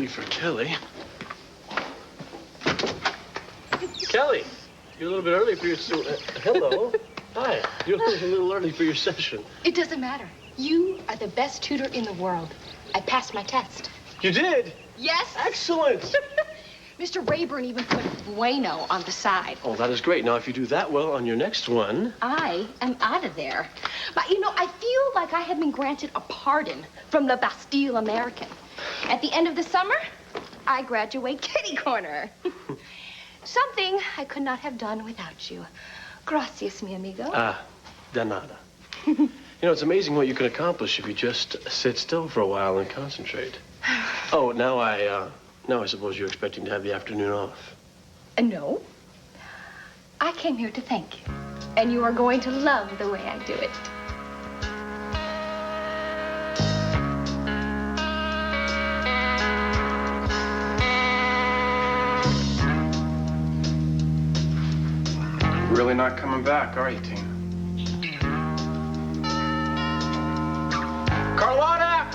tea for Kelly. Kelly, you're a little bit early for your... hello. Hi. You're a little early for your session. It doesn't matter. You are the best tutor in the world. I passed my test. You did? Yes. Excellent. Mr. Rayburn even put bueno on the side. Oh, that is great. Now, if you do that well on your next one... I am out of there. But, you know, I feel like I have been granted a pardon from the Bastille American. At the end of the summer, I graduate kitty corner. Something I could not have done without you. Gracias, mi amigo. Ah, de nada. You know, it's amazing what you can accomplish if you just sit still for a while and concentrate. Oh, now I suppose you're expecting to have the afternoon off. No. I came here to thank you. And you are going to love the way I do it. Really not coming back, are you, Tina? Carlotta!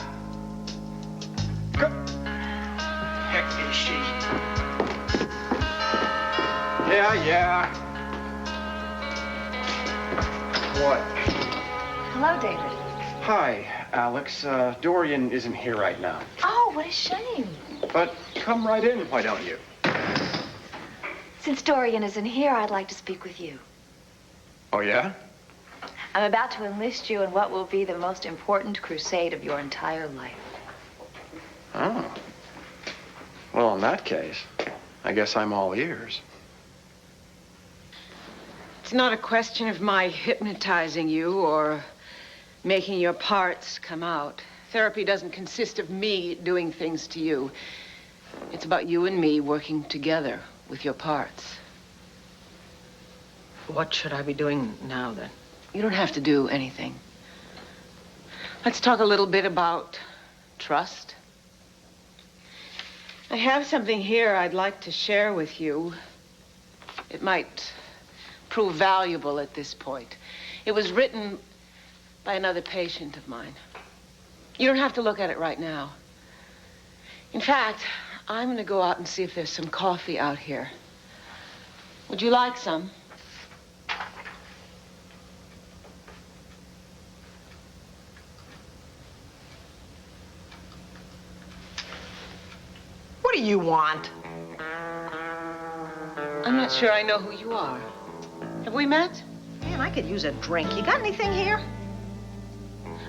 Heck is she? Yeah. What? Hello, David. Hi, Alex. Dorian isn't here right now. Oh, what a shame. But come right in, why don't you? Since Dorian isn't here, I'd like to speak with you. Oh, yeah? I'm about to enlist you in what will be the most important crusade of your entire life. Oh. Well, in that case, I guess I'm all ears. It's not a question of my hypnotizing you or making your parts come out. Therapy doesn't consist of me doing things to you. It's about you and me working together with your parts. What should I be doing now, then? You don't have to do anything. Let's talk a little bit about trust. I have something here I'd like to share with you. It might prove valuable at this point. It was written by another patient of mine. You don't have to look at it right now. In fact, I'm going to go out and see if there's some coffee out here. Would you like some? What do you want? I'm not sure I know who you are. Have we met? Man, I could use a drink. You got anything here?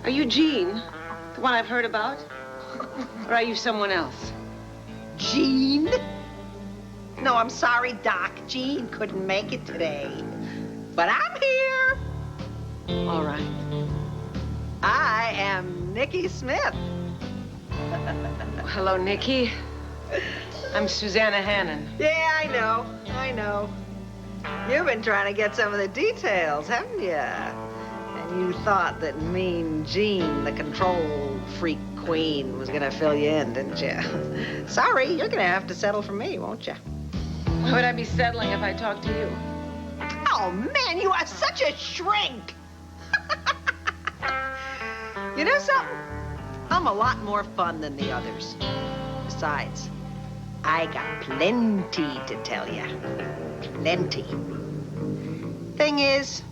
Are you Jean, the one I've heard about? Or are you someone else? Jean? No, I'm sorry, Doc. Jean couldn't make it today. But I'm here. All right. I am Nikki Smith. Hello, Nikki. I'm Susanna Hannon. Yeah, I know. You've been trying to get some of the details, haven't you? And you thought that mean Jean, the control freak queen, was gonna fill you in, didn't you? Sorry, you're gonna have to settle for me, won't you? Why would I be settling if I talked to you? Oh, man, you are such a shrink. You know something? I'm a lot more fun than the others. Besides, I got plenty to tell you. Plenty. Thing is,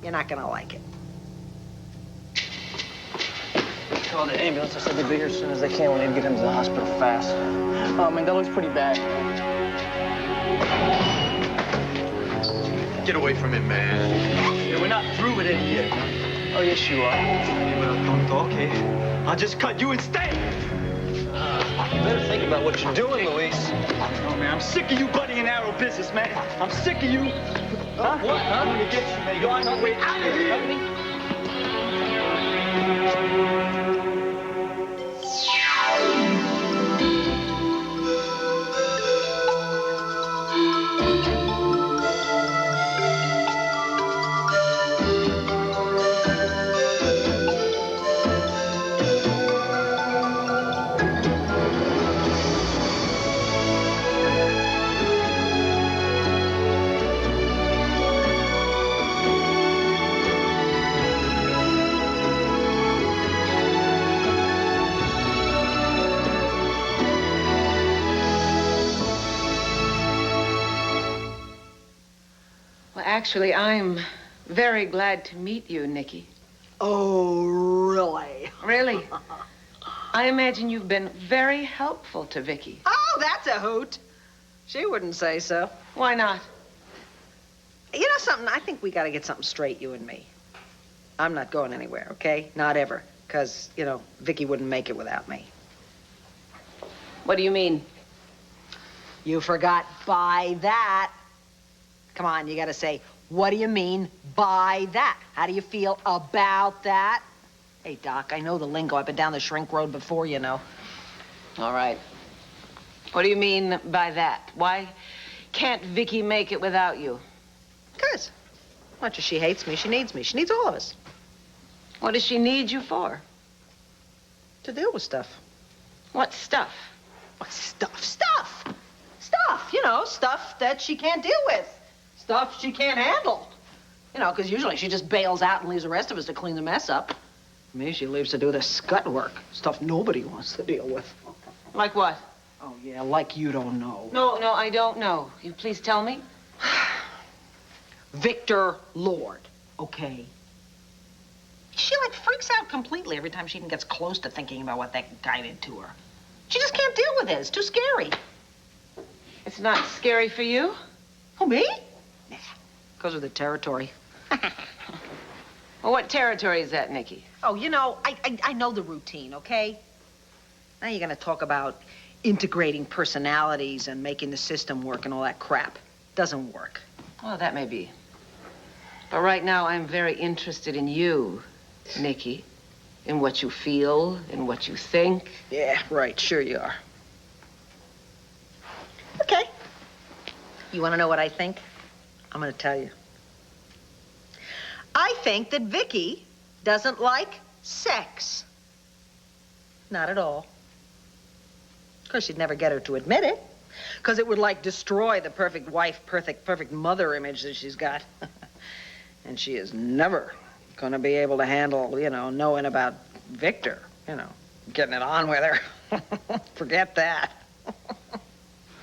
you're not gonna like it. Called the ambulance. I said they'd be here as soon as they can. We need to get him to the hospital fast. Oh, man, that looks pretty bad. Get away from him, man. Yeah, we're not through with it yet. Oh, yes, you are. Okay. I'll just cut you instead. You better think about what you're doing, Luis. Oh, man, I'm sick of you buddy and arrow business, man. I'm sick of you. Huh? What? Huh? I'm gonna get you, man. You're on your way out of here. Actually, I'm very glad to meet you, Nikki. Oh, really? Really? I imagine you've been very helpful to Vicky. Oh, that's a hoot. She wouldn't say so. Why not? You know something? I think we got to get something straight, you and me. I'm not going anywhere, okay? Not ever. Because, you know, Vicky wouldn't make it without me. What do you mean? You forgot by that. Come on, you got to say, what do you mean by that? How do you feel about that? Hey, Doc, I know the lingo. I've been down the shrink road before, you know. All right. What do you mean by that? Why can't Vicky make it without you? Because much as she hates me, she needs me. She needs all of us. What does she need you for? To deal with stuff. What stuff? What stuff? Stuff! Stuff, you know, stuff that she can't deal with. Stuff she can't handle. You know, because usually she just bails out and leaves the rest of us to clean the mess up. Me, she leaves to do the scut work. Stuff nobody wants to deal with. Like what? Oh, yeah, like you don't know. No, I don't know. You please tell me? Victor Lord, okay? She, like, freaks out completely every time she even gets close to thinking about what that guy did to her. She just can't deal with it. It's too scary. It's not scary for you? Who, me? Nah, goes with the territory. Well, what territory is that, Nikki? Oh, you know, I know the routine, okay? Now you're gonna talk about integrating personalities and making the system work and all that crap. Doesn't work. Well, that may be. But right now, I'm very interested in you, Nikki. In what you feel, in what you think. Yeah, right, sure you are. Okay. You wanna know what I think? I'm gonna tell you. I think that Vicky doesn't like sex. Not at all. Of course, you'd never get her to admit it, because it would, like, destroy the perfect wife, perfect mother image that she's got. And she is never gonna be able to handle, you know, knowing about Victor, you know, getting it on with her. Forget that.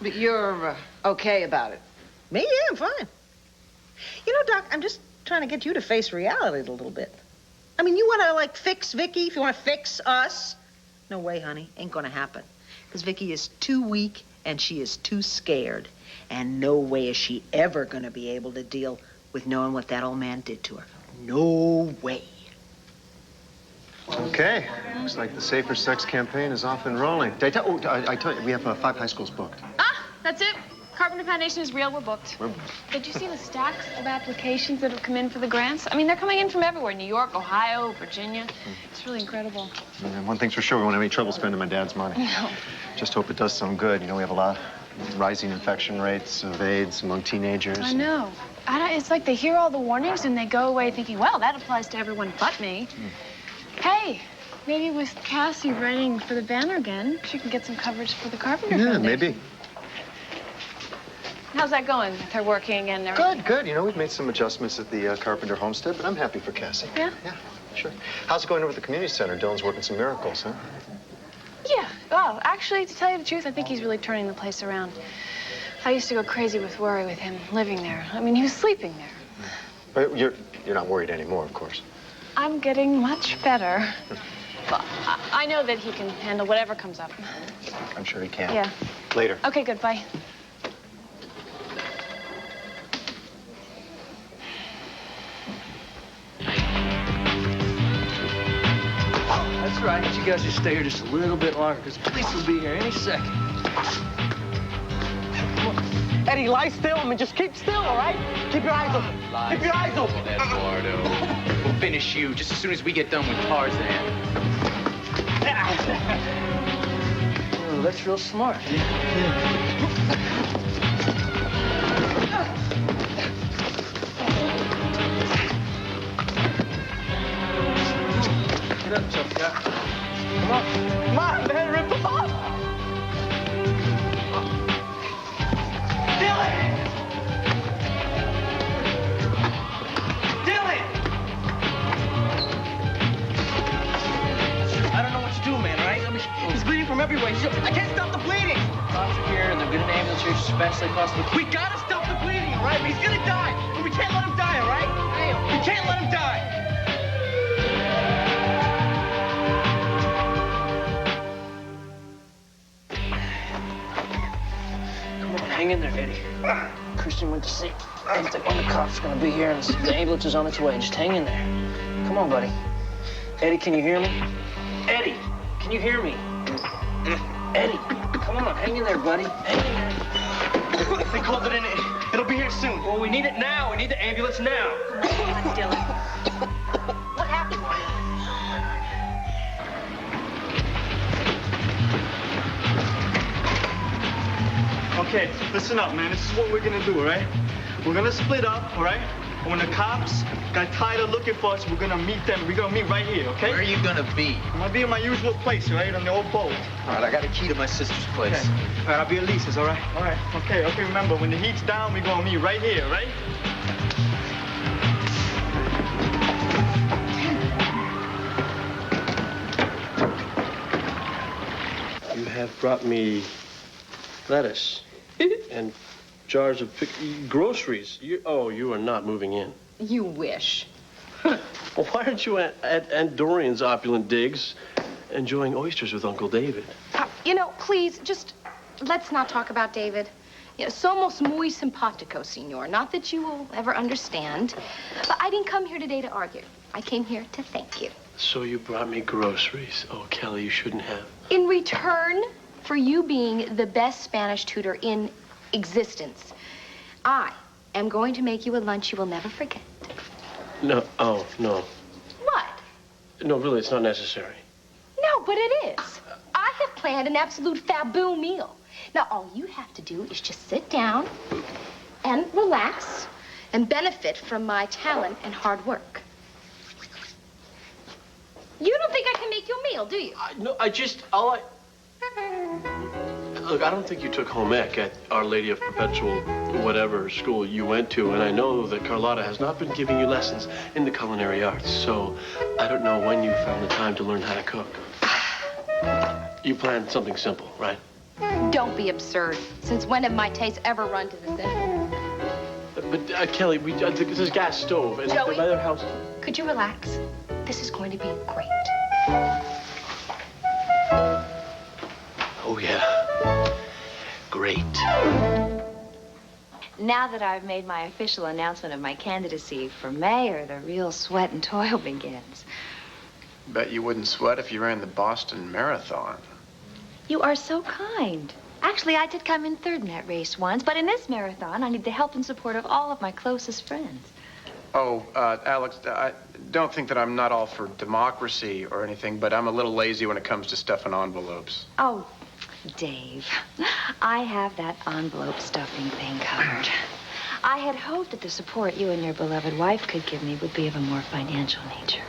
But you're okay about it. Me? Yeah, I'm fine. You know, Doc, I'm just trying to get you to face reality a little bit. I mean, you want to, like, fix Vicky, if you want to fix us. No way, honey. Ain't gonna happen. Because Vicky is too weak and she is too scared. And no way is she ever gonna be able to deal with knowing what that old man did to her. No way. Okay. Looks like the Safer Sex campaign is off and rolling. I tell you, we have 5 high schools booked. Ah, that's it. Carpenter Foundation is real. We're booked. Did you see the stacks of applications that have come in for the grants? I mean, they're coming in from everywhere. New York, Ohio, Virginia. It's really incredible. And one thing's for sure, we won't have any trouble spending my dad's money. No. Just hope it does some good. You know, we have a lot rising infection rates of AIDS among teenagers. I know. It's like they hear all the warnings and they go away thinking, well, that applies to everyone but me. Hey, maybe with Cassie writing for the Banner again, she can get some coverage for the Carpenter Foundation. Maybe. How's that going with her working and everything? Good. You know, we've made some adjustments at the Carpenter homestead, but I'm happy for Cassie. Yeah? Yeah, sure. How's it going over at the community center? Dylan's working some miracles, huh? Yeah. Well, actually, to tell you the truth, I think he's really turning the place around. I used to go crazy with worry with him living there. I mean, he was sleeping there. But you're not worried anymore, of course. I'm getting much better. Well, I know that he can handle whatever comes up. I'm sure he can. Yeah. Later. Okay, good. Bye. That's right. You guys just stay here just a little bit longer, because the police will be here any second. Eddie, lie still. I mean, just keep still, all right? Keep your eyes open. Keep your eyes open. Eduardo. We'll finish you just as soon as we get done with Tarzan. Oh, that's real smart. Get up, tough guy. Come on. Come on, man. Rip them off. Dylan! Dylan! I don't know what to do, man, right? I mean, he's bleeding from everywhere. I can't stop the bleeding. Cops are here, and they'll get an ambulance here just as fast as they possibly can. We gotta stop the start bleeding, all right? But he's gonna die. But we can't let him die, all right? We can't let him die. Come on, hang in there, Eddie. Christian went to see when the cop's gonna be here and the ambulance is on its way. Just hang in there. Come on, buddy. Eddie, can you hear me? Eddie, can you hear me? Eddie, come on, hang in there, buddy. Hang in there. If they called it in, it'll be here soon. Well, we need it now. We need the ambulance now. Come on, Dylan. What happened? Okay, listen up, man. This is what we're gonna do, all right? We're gonna split up, all right? And when the cops got tired of looking for us, we're gonna meet them. We're gonna meet right here, okay? Where are you gonna be? I'm gonna be in my usual place, right? On the old boat. All right, I got a key to my sister's place. Okay. All right, I'll be at Lisa's, all right? All right. Okay, remember, when the heat's down, we're gonna meet right here, right? You have brought me lettuce and jars of groceries. You are not moving in. You wish. Well, why aren't you at Aunt Dorian's opulent digs enjoying oysters with Uncle David? Please, just let's not talk about David. Somos muy simpáticos, senor. Not that you will ever understand. But I didn't come here today to argue. I came here to thank you. So you brought me groceries. Oh, Kelly, you shouldn't have. In return for you being the best Spanish tutor in existence, I am going to make you a lunch you will never forget. No, no. What? No, really, it's not necessary. No, but it is. I have planned an absolute faboo meal. Now, all you have to do is just sit down and relax and benefit from my talent and hard work. You don't think I can make you a meal, do you? Look, I don't think you took home ec at Our Lady of Perpetual whatever school you went to, and I know that Carlotta has not been giving you lessons in the culinary arts, so I don't know when you found the time to learn how to cook. You planned something simple, right? Don't be absurd. Since when have my tastes ever run to the simple? But, Kelly, this is gas stove, and Joey, the other house... Could you relax? This is going to be great. Oh, yeah. Great. Now that I've made my official announcement of my candidacy for mayor, the real sweat and toil begins. Bet you wouldn't sweat if you ran the Boston Marathon. You are so kind. Actually, I did come in third in that race once, but in this marathon, I need the help and support of all of my closest friends. Oh, Alex, I don't think that I'm not all for democracy or anything, but I'm a little lazy when it comes to stuffing envelopes. Oh, Dave, I have that envelope stuffing thing covered. I had hoped that the support you and your beloved wife could give me would be of a more financial nature.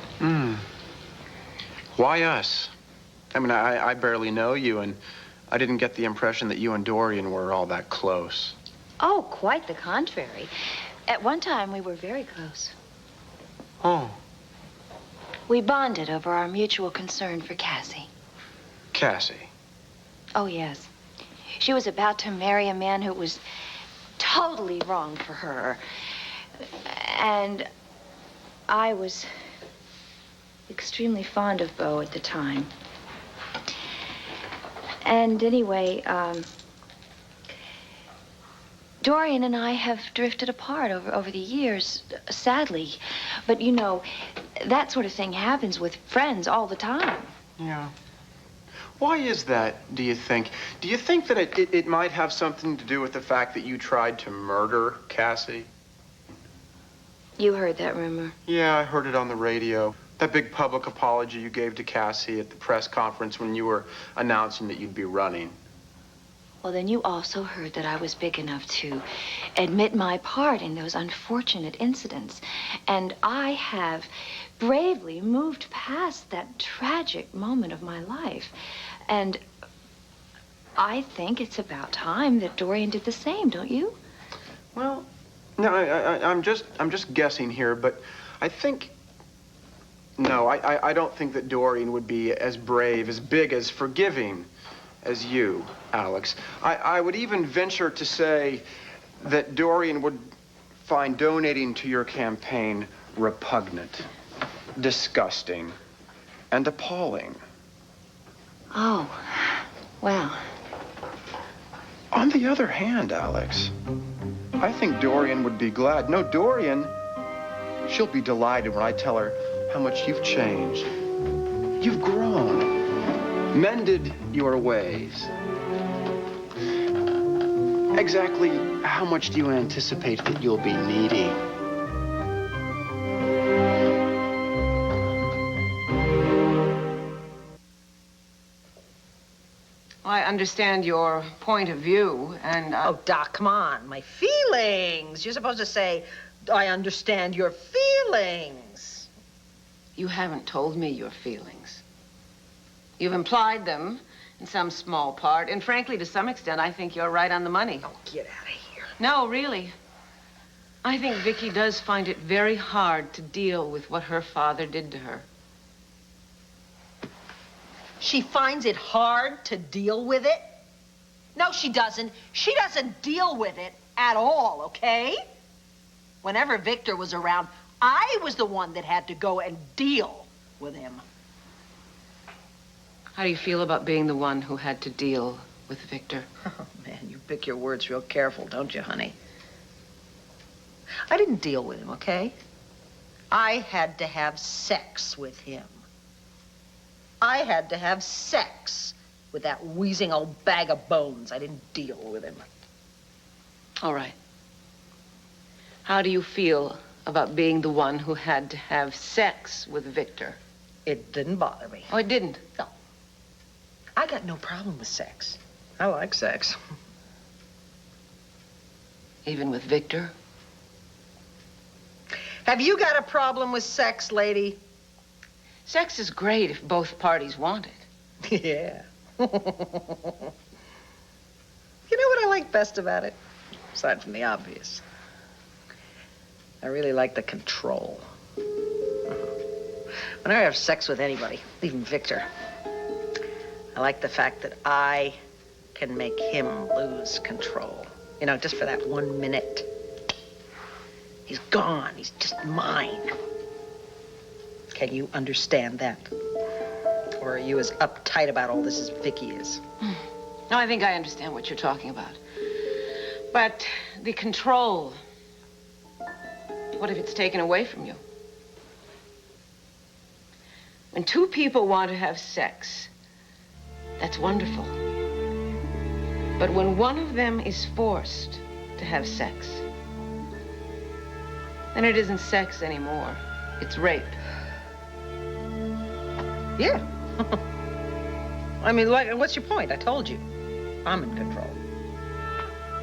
Why us? I mean, I barely know you, and I didn't get the impression that you and Dorian were all that close. Oh, quite the contrary. At one time, we were very close. Oh. We bonded over our mutual concern for Cassie. Cassie? Oh, yes. She was about to marry a man who was totally wrong for her. And I was extremely fond of Beau at the time. And anyway, Dorian and I have drifted apart over the years, sadly. But, you know, that sort of thing happens with friends all the time. Yeah. Why is that, do you think? Do you think that it might have something to do with the fact that you tried to murder Cassie? You heard that rumor? Yeah, I heard it on the radio. That big public apology you gave to Cassie at the press conference when you were announcing that you'd be running. Well, then you also heard that I was big enough to admit my part in those unfortunate incidents. And I have bravely moved past that tragic moment of my life. And I think it's about time that Dorian did the same, don't you? Well, no, I'm just guessing here, but I think... No, I don't think that Dorian would be as brave, as big, as forgiving as you, Alex. I would even venture to say that Dorian would find donating to your campaign repugnant, disgusting, and appalling. Oh, well. On the other hand, Alex, I think Dorian would be glad. No, Dorian, she'll be delighted when I tell her how much you've changed. You've grown, mended your ways. Exactly how much do you anticipate that you'll be needing? I understand your point of view, and Oh, Doc, come on. My feelings. You're supposed to say, I understand your feelings. you haven't told me your feelings. You've implied them in some small part, and frankly, to some extent, I think you're right on the money. Oh, get out of here. No, really. I think Vicky does find it very hard to deal with what her father did to her. She finds it hard to deal with it? No, she doesn't. She doesn't deal with it at all, okay? Whenever Victor was around, I was the one that had to go and deal with him. How do you feel about being the one who had to deal with Victor? Oh, man, you pick your words real careful, don't you, honey? I didn't deal with him, okay? I had to have sex with him. I had to have sex with that wheezing old bag of bones. I didn't deal with him. All right. How do you feel about being the one who had to have sex with Victor? It didn't bother me. Oh, it didn't? No. I got no problem with sex. I like sex. Even with Victor? Have you got a problem with sex, lady? Sex is great if both parties want it. Yeah. You know what I like best about it? Aside from the obvious. I really like the control. Whenever I have sex with anybody, even Victor, I like the fact that I can make him lose control. You know, just for that 1 minute. He's gone. He's just mine. Can you understand that? Or are you as uptight about all this as Vicky is? No, I think I understand what you're talking about. But the control, what if it's taken away from you? When two people want to have sex, that's wonderful. But when one of them is forced to have sex, then it isn't sex anymore. It's rape. Yeah. I mean, like, what's your point? I told you. I'm in control.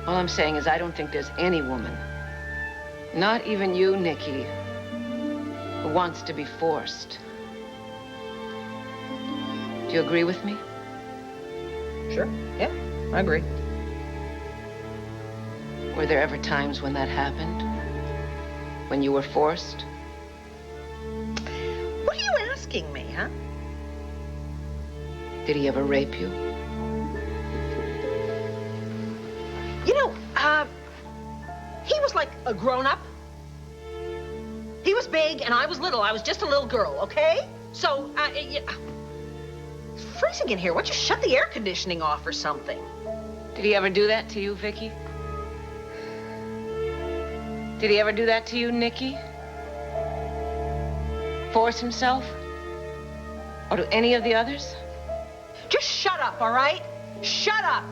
All I'm saying is I don't think there's any woman, not even you, Nikki, who wants to be forced. Do you agree with me? Sure. Yeah, I agree. Were there ever times when that happened? When you were forced? What are you asking me, huh? Did he ever rape you? You know, he was like a grown-up. He was big and I was little. I was just a little girl, okay? So, it's freezing in here. Why don't you shut the air conditioning off or something? Did he ever do that to you, Vicky? Did he ever do that to you, Nikki? Force himself? Or to any of the others? Just shut up, all right? Shut up!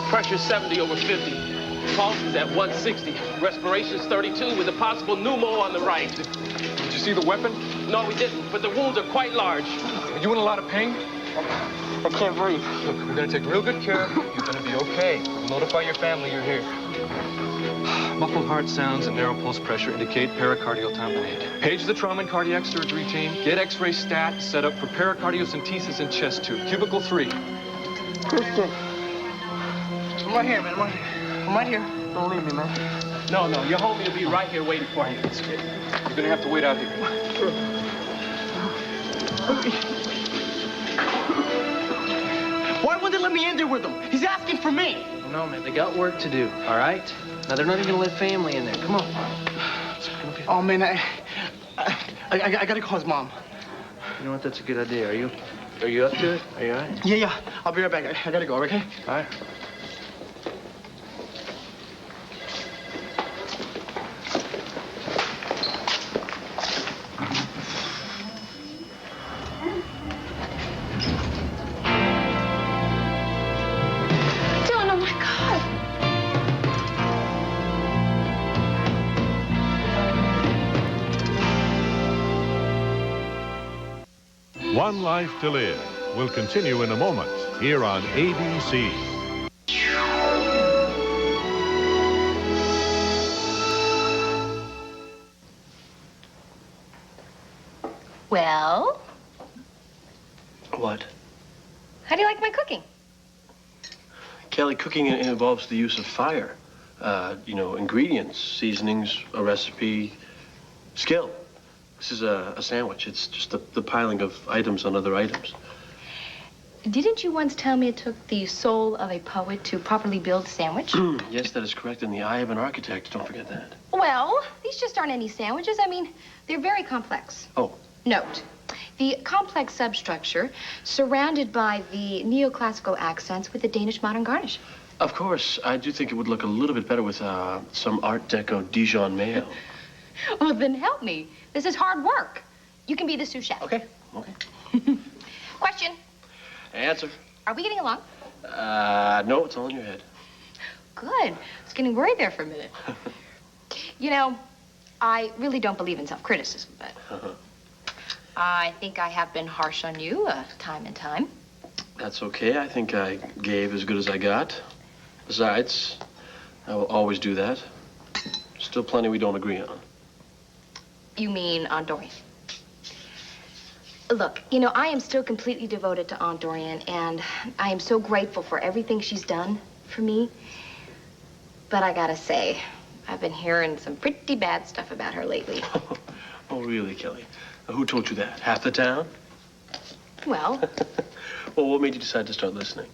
Pressure 70 over 50. Pulse is at 160. Respiration's 32 with a possible pneumo on the right. Did you see the weapon? No, we didn't, but the wounds are quite large. Are you in a lot of pain? I can't breathe. Look, we're gonna take real good care. You're gonna be okay. We'll notify your family you're here. Muffled heart sounds and narrow pulse pressure indicate pericardial tamponade. Page the trauma and cardiac surgery team. Get x-ray stat set up for pericardiocentesis and chest tube. Cubicle 3. Kristen. I'm right here, man. I'm right here. Don't leave me, man. No, your homie will be right here waiting for you. You're gonna have to wait out here. wouldn't they let me in there with him? He's asking for me. Oh, no, man, they got work to do, all right? Now, they're not even gonna let family in there. Come on. Oh, man, I gotta call his mom. You know what? That's a good idea. Are you up to it? Are you all right? Yeah. I'll be right back. I gotta go, okay? All right. Dylan, oh my God. One Life to Live will continue in a moment here on ABC. Well, What? how do you like my cooking? Kelly, cooking involves the use of fire. Ingredients, seasonings, a recipe, skill. This is a sandwich. It's just the piling of items on other items. Didn't you once tell me it took the soul of a poet to properly build a sandwich? Yes, that is correct. In the eye of an architect. Don't forget that. Well, these just aren't any sandwiches. I mean, they're very complex. Oh. Note, the complex substructure surrounded by the neoclassical accents with the Danish modern garnish. Of course, I do think it would look a little bit better with some Art Deco Dijon mayo. Well, then help me. This is hard work. You can be the sous chef. Okay. Question. Answer. Are we getting along? No, it's all in your head. Good. I was getting worried there for a minute. You know, I really don't believe in self-criticism, but I think I have been harsh on you time and time. That's okay. I think I gave as good as I got. Besides, I will always do that. Still plenty we don't agree on. You mean Aunt Dorian? Look, you know, I am still completely devoted to Aunt Dorian, and I am so grateful for everything she's done for me. But I gotta say, I've been hearing some pretty bad stuff about her lately. Oh, really, Kelly? Who told you that? Half the town? Well, Well, what made you decide to start listening?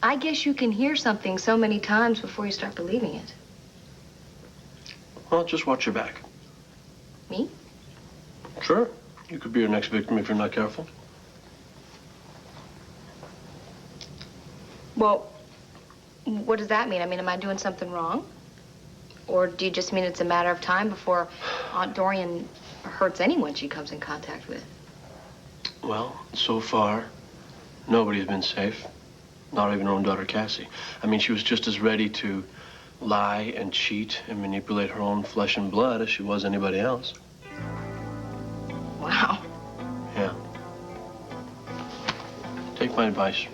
I guess you can hear something so many times before you start believing it. Well, just watch your back. Me? Sure. You could be your next victim if you're not careful. Well, what does that mean? I mean, am I doing something wrong? Or do you just mean it's a matter of time before Aunt Dorian hurts anyone she comes in contact with? Well, so far, nobody's been safe. Not even her own daughter, Cassie. I mean, she was just as ready to lie and cheat and manipulate her own flesh and blood as she was anybody else. Wow. Yeah. Take my advice.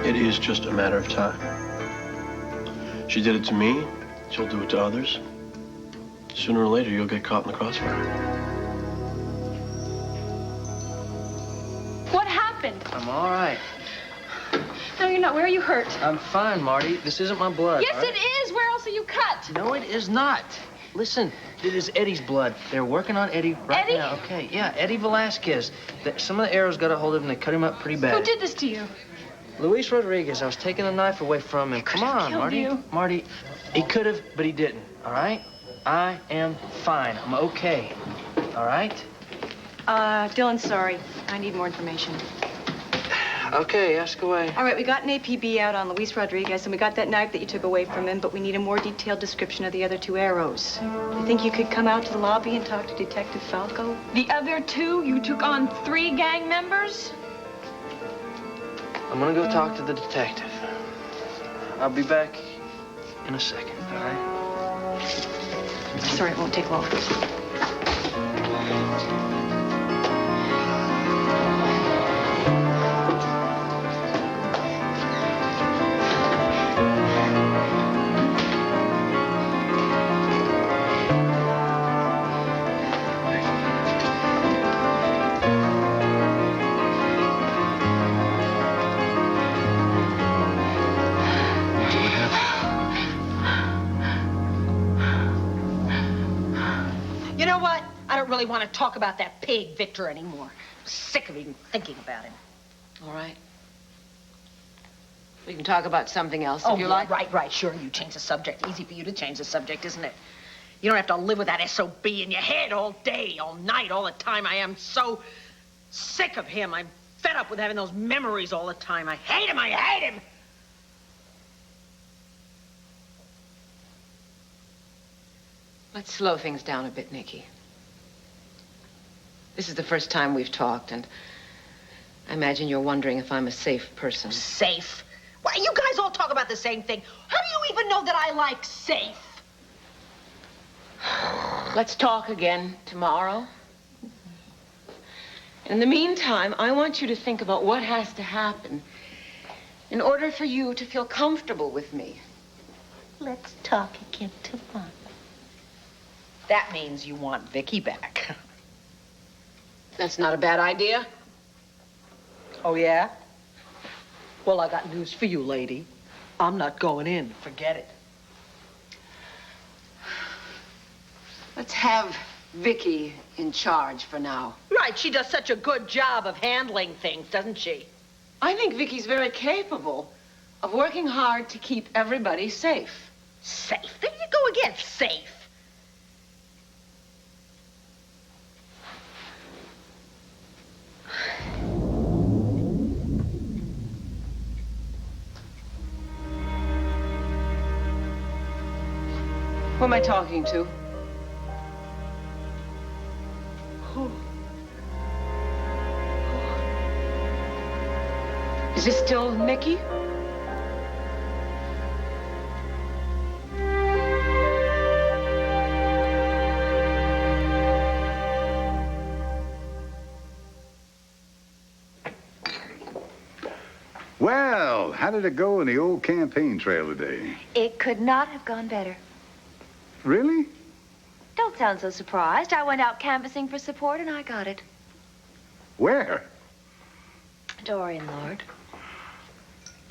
It is just a matter of time. She did it to me. She'll do it to others. Sooner or later, you'll get caught in the crossfire. What happened? I'm all right. No, you're not. Where are you hurt? I'm fine, Marty. This isn't my blood. Yes, all right? it is. Where else are you cut? No, it is not. Listen, it is Eddie's blood. They're working on Eddie right Eddie? now. Okay, yeah, Eddie Velasquez. Some of the arrows got a hold of him. They cut him up pretty bad. Who did this to you? Luis Rodriguez. I was taking the knife away from him. Come on, killed Marty. you. Marty, he could have, but he didn't. All right? I am fine. I'm okay. All right? Dylan, sorry. I need more information. Okay, ask away. All right, we got an APB out on Luis Rodriguez, and we got that knife that you took away from him, but we need a more detailed description of the other two arrows. You think you could come out to the lobby and talk to Detective Falco? The other two? You took on 3 gang members? I'm gonna go talk to the detective. I'll be back in a second, all right? Sorry, it won't take long. You know what? I don't really want to talk about that pig Victor anymore. I'm sick of even thinking about him. All right. We can talk about something else Oh, if you yeah, like. right. Sure, you change the subject. Easy for you to change the subject, isn't it? You don't have to live with that SOB in your head all day, all night, all the time. I am so sick of him. I'm fed up with having those memories all the time. I hate him. I hate him. Let's slow things down a bit, Nikki. This is the first time we've talked, and I imagine you're wondering if I'm a safe person. Safe? Why, you guys all talk about the same thing. How do you even know that I like safe? Let's talk again tomorrow. In the meantime, I want you to think about what has to happen in order for you to feel comfortable with me. Let's talk again tomorrow. That means you want Vicky back. That's not a bad idea. Oh, yeah? Well, I got news for you, lady. I'm not going in. Forget it. Let's have Vicky in charge for now. Right, she does such a good job of handling things, doesn't she? I think Vicky's very capable of working hard to keep everybody safe. Safe? There you go again, safe. Who am I talking to? Is this still Nikki? Well, how did it go in the old campaign trail today? It could not have gone better. Really? Don't sound so surprised. I went out canvassing for support and I got it. Where? Dorian Lord.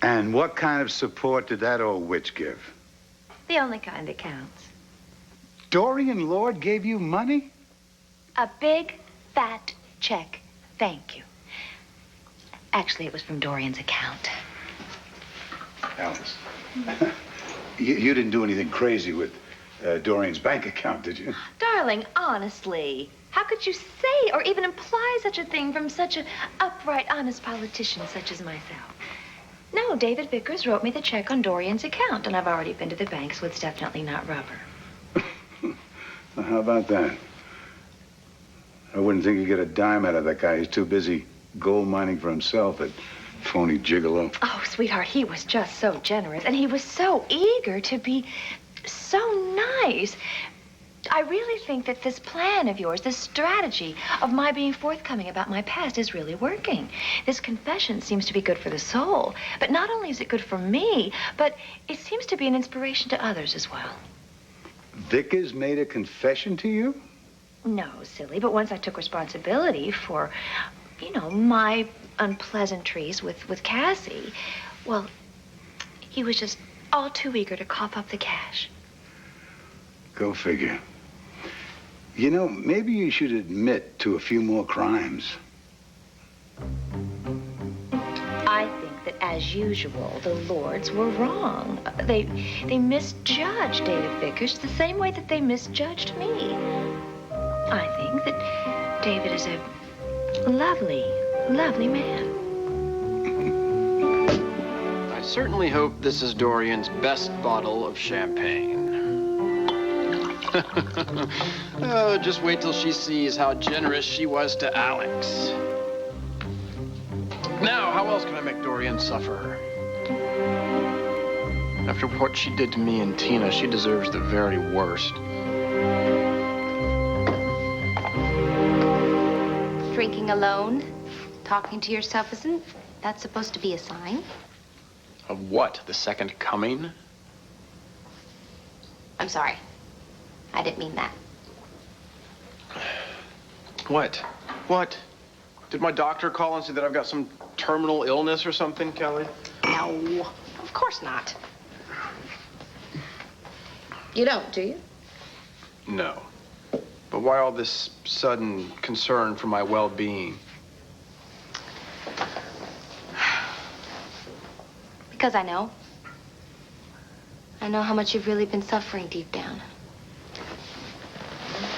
And what kind of support did that old witch give? The only kind that counts. Dorian Lord gave you money? A big, fat check. Thank you. Actually, it was from Dorian's account. Alice, you didn't do anything crazy with Dorian's bank account, did you? Darling, honestly, how could you say or even imply such a thing from such an upright, honest politician such as myself? No, David Vickers wrote me the check on Dorian's account, and I've already been to the bank, so it's definitely not rubber. Well, how about that? I wouldn't think you'd get a dime out of that guy. He's too busy gold mining for himself, that phony gigolo. Oh, sweetheart, he was just so generous, and he was so eager to be so nice. I really think that this plan of yours, this strategy of my being forthcoming about my past is really working. This confession seems to be good for the soul. But not only is it good for me, but it seems to be an inspiration to others as well. Vickers made a confession to you? No, silly, but once I took responsibility for, you know, my unpleasantries with Cassie, well, he was just all too eager to cough up the cash. Go figure. You know, maybe you should admit to a few more crimes. I think that, as usual, the Lords were wrong. They misjudged David Vickers the same way that they misjudged me. I think that David is a lovely, lovely man. I certainly hope this is Dorian's best bottle of champagne. Oh, just wait till she sees how generous she was to Alex. Now, how else can I make Dorian suffer? After what she did to me and Tina, she deserves the very worst. Drinking alone, talking to yourself, isn't that supposed to be a sign? Of what? The second coming? I'm sorry. I didn't mean that. What? What? Did my doctor call and say that I've got some terminal illness or something, Kelly? No, of course not. You don't, do you? No. But why all this sudden concern for my well-being? because I know. I know how much you've really been suffering deep down.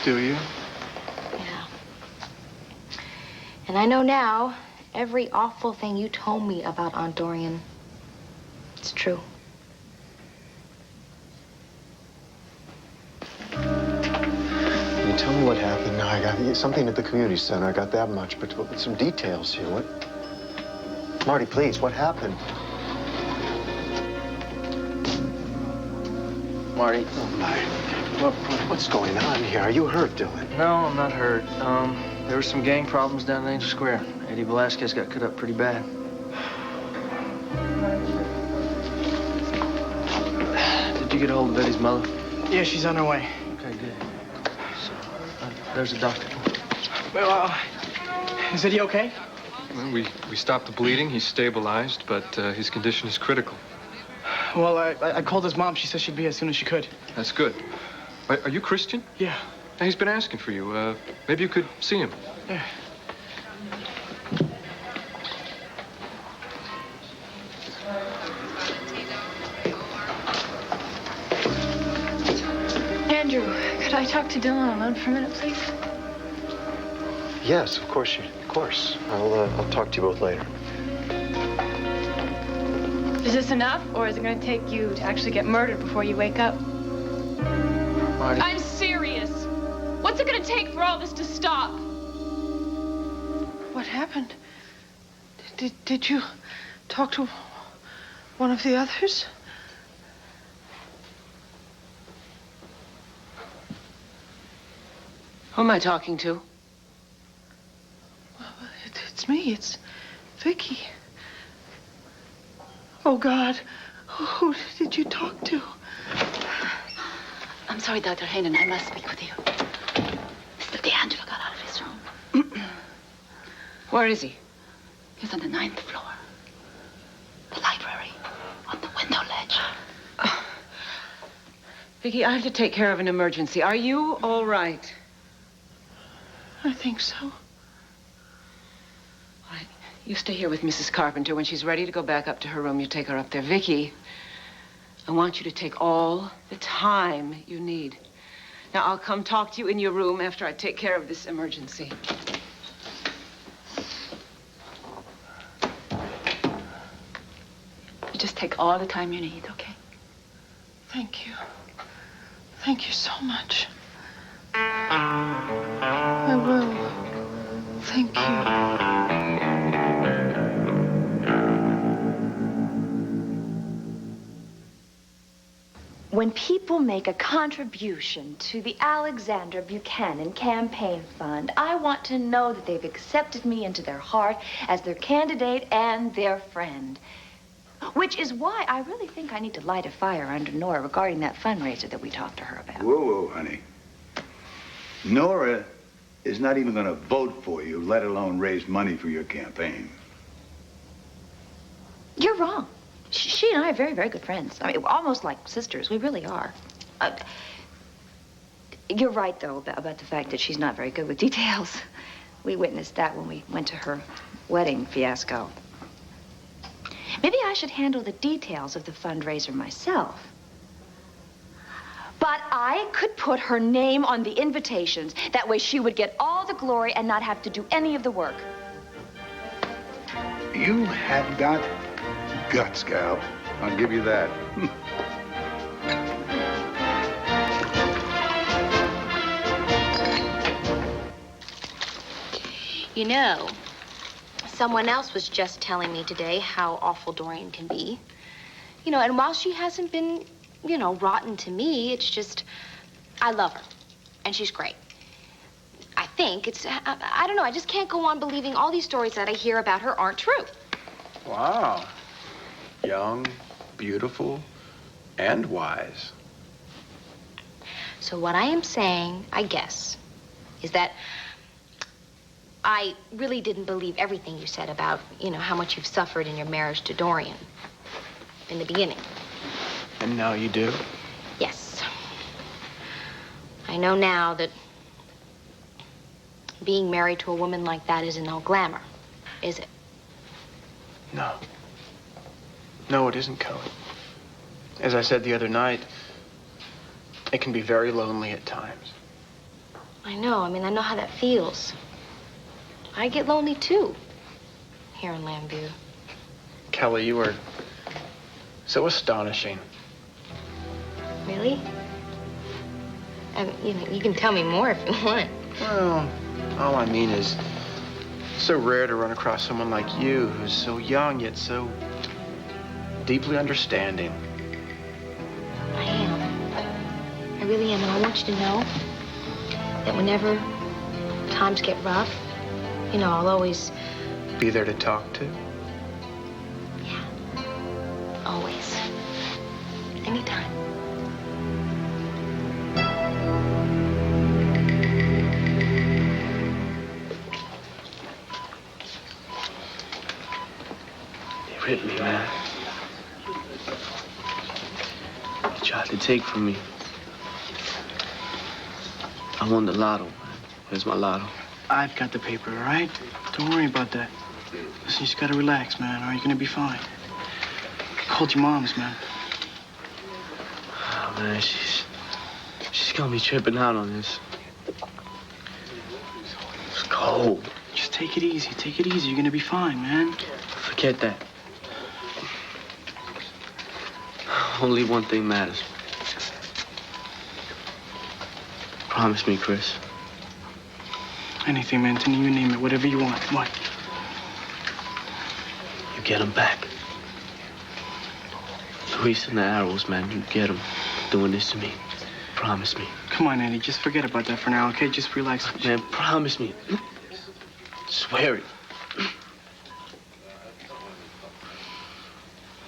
Do you? Yeah. And I know now every awful thing you told me about Aunt Dorian. It's true. Can you tell me what happened? No, I got something at the community center. I got that much, but some details here. What? Marty, please, what happened? Marty. What's going on here? Are you hurt, Dylan? No, I'm not hurt. There were some gang problems down in Angel Square. Eddie Velasquez got cut up pretty bad. Did you get a hold of Eddie's mother? Yeah, she's on her way. Okay, good. So, there's a doctor. Well, is Eddie okay? Well, we stopped the bleeding. He's stabilized, but his condition is critical. Well, I called his mom. She said she'd be as soon as she could. That's good. Are you Christian? Yeah. He's been asking for you. Maybe you could see him. Yeah. Andrew, could I talk to Dylan alone for a minute, please? Yes, of course. I'll talk to you both later. Is this enough, or is it going to take you to actually get murdered before you wake up? Marty. I'm serious. What's it going to take for all this to stop? What happened? Did you talk to one of the others? Who am I talking to? Well, it's me. It's Vicky. Oh, God. Who did you talk to? I'm sorry, Dr. Hayden. I must speak with you. Mr. D'Angelo got out of his room. Where is he? He's on the 9th floor. The library. On the window ledge. Vicky, I have to take care of an emergency. Are you all right? I think so. All right. You stay here with Mrs. Carpenter. When she's ready to go back up to her room, you take her up there. Vicky, I want you to take all the time you need. Now, I'll come talk to you in your room after I take care of this emergency. You just take all the time you need, okay? Thank you. Thank you so much. I will. Thank you. When people make a contribution to the Alexander Buchanan Campaign Fund, I want to know that they've accepted me into their heart as their candidate and their friend. Which is why I really think I need to light a fire under Nora regarding that fundraiser that we talked to her about. Whoa, honey. Nora is not even going to vote for you, let alone raise money for your campaign. You're wrong. She and I are very, very good friends. I mean, we're almost like sisters. We really are. You're right, though, about the fact that she's not very good with details. We witnessed that when we went to her wedding fiasco. Maybe I should handle the details of the fundraiser myself. But I could put her name on the invitations. That way she would get all the glory and not have to do any of the work. You have got guts, gal. I'll give you that. You know, someone else was just telling me today how awful Dorian can be. You know, and while she hasn't been, you know, rotten to me, it's just, I love her. And she's great. I think it's, I don't know, I just can't go on believing all these stories that I hear about her aren't true. Wow. Young, beautiful, and wise. So what I am saying, I guess, is that I really didn't believe everything you said about, you know, how much you've suffered in your marriage to Dorian in the beginning. And now you do? Yes. I know now that being married to a woman like that isn't all glamour, is it? No. No, it isn't, Kelly. As I said the other night, it can be very lonely at times. I know. I mean, I know how that feels. I get lonely, too, here in Lambview. Kelly, you are so astonishing. Really? And, you can tell me more if you want. Well, all I mean is, it's so rare to run across someone like you who's so young yet so deeply understanding. I am. I really am. And I want you to know that whenever times get rough, I'll always be there to talk to. Yeah. Always. Anytime. They ripped me, man. They tried to take from me. I won the lotto. Where's my lotto? I've got the paper, all right? Don't worry about that. Listen, you just gotta relax, man, or you're gonna be fine. Called your mom's, man. Oh, man, she's gonna be tripping out on this. It's cold. Just take it easy. Take it easy. You're gonna be fine, man. Forget that. Only one thing matters. Promise me, Chris. Anything, man. Anthony, you name it. Whatever you want. What? You get them back. Luis and the arrows, man. You get them. Doing this to me. Promise me. Come on, Eddie. Just forget about that for now, okay? Just relax. Man, promise me. Swear it.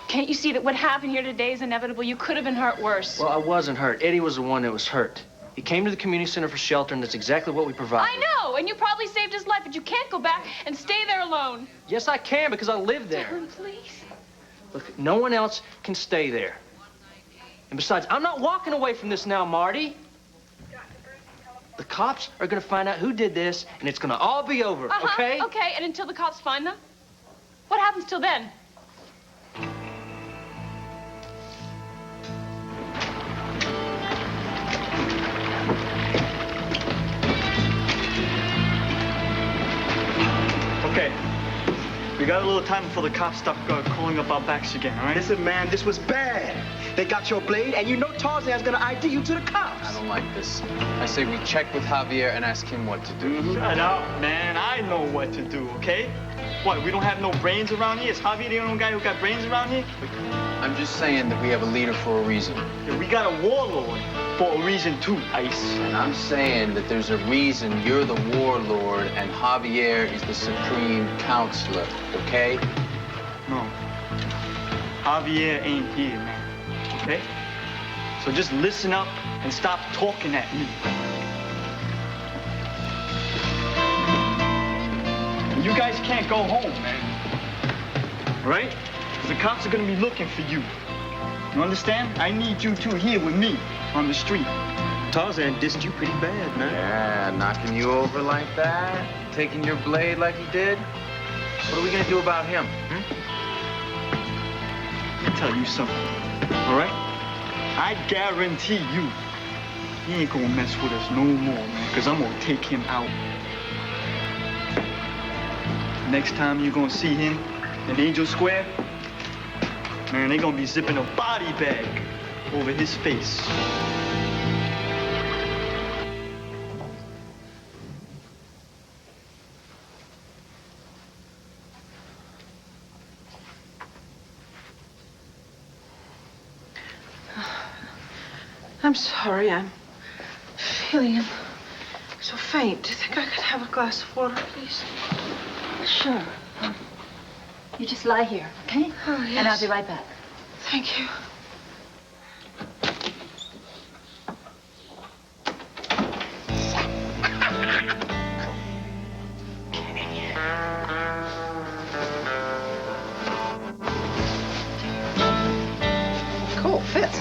Can't you see that what happened here today is inevitable? You could have been hurt worse. Well, I wasn't hurt. Eddie was the one that was hurt. He came to the community center for shelter, and that's exactly what we provided. I know, and you probably saved his life, but you can't go back and stay there alone. Yes, I can, because I live there. Darren, please. Look, no one else can stay there. And besides, I'm not walking away from this now, Marty. The cops are going to find out who did this, and it's going to all be over, okay? Okay, and until the cops find them? What happens till then? Okay. We got a little time before the cops start calling up our backs again, all right? Listen, man, this was bad. They got your blade, and you know Tarzan's gonna ID you to the cops. I don't like this. I say we check with Javier and ask him what to do. Shut up, man. I know what to do, okay? What, we don't have no brains around here? Is Javier the only guy who got brains around here? I'm just saying that we have a leader for a reason. Yeah, we got a warlord for a reason, too, Ice. And I'm saying that there's a reason you're the warlord and Javier is the supreme counselor, okay? No. Javier ain't here, man. Okay? So just listen up and stop talking at me. You guys can't go home, man. All right? Because the cops are going to be looking for you. You understand? I need you two here with me on the street. Tarzan dissed you pretty bad, man. Yeah, knocking you over like that? Taking your blade like he did? What are we going to do about him? I'll tell you something, all right? I guarantee you, he ain't gonna mess with us no more, man, because I'm gonna take him out. Next time you're gonna see him in Angel Square, man, they gonna be zipping a body bag over his face. I'm sorry, I'm feeling so faint. Do you think I could have a glass of water, please? Sure. You just lie here, okay? Oh, yes. And I'll be right back. Thank you. Cool, fits.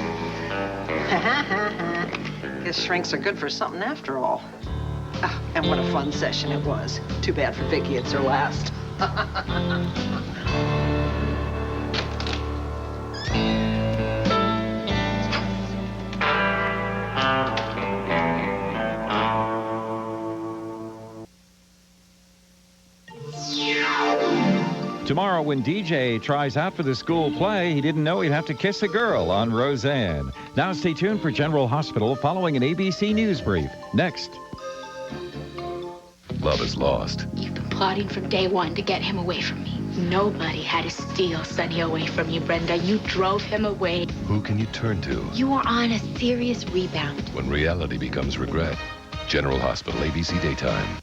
Guess shrinks are good for something after all. Ah, and what a fun session it was. Too bad for Vicky it's her last. Tomorrow, when DJ tries out for the school play, he didn't know he'd have to kiss a girl on Roseanne. Now stay tuned for General Hospital following an ABC News brief. Next. Love is lost. You've been plotting from day one to get him away from me. Nobody had to steal Sonny away from you, Brenda. You drove him away. Who can you turn to You are on a serious rebound. when reality becomes regret? General Hospital, ABC Daytime.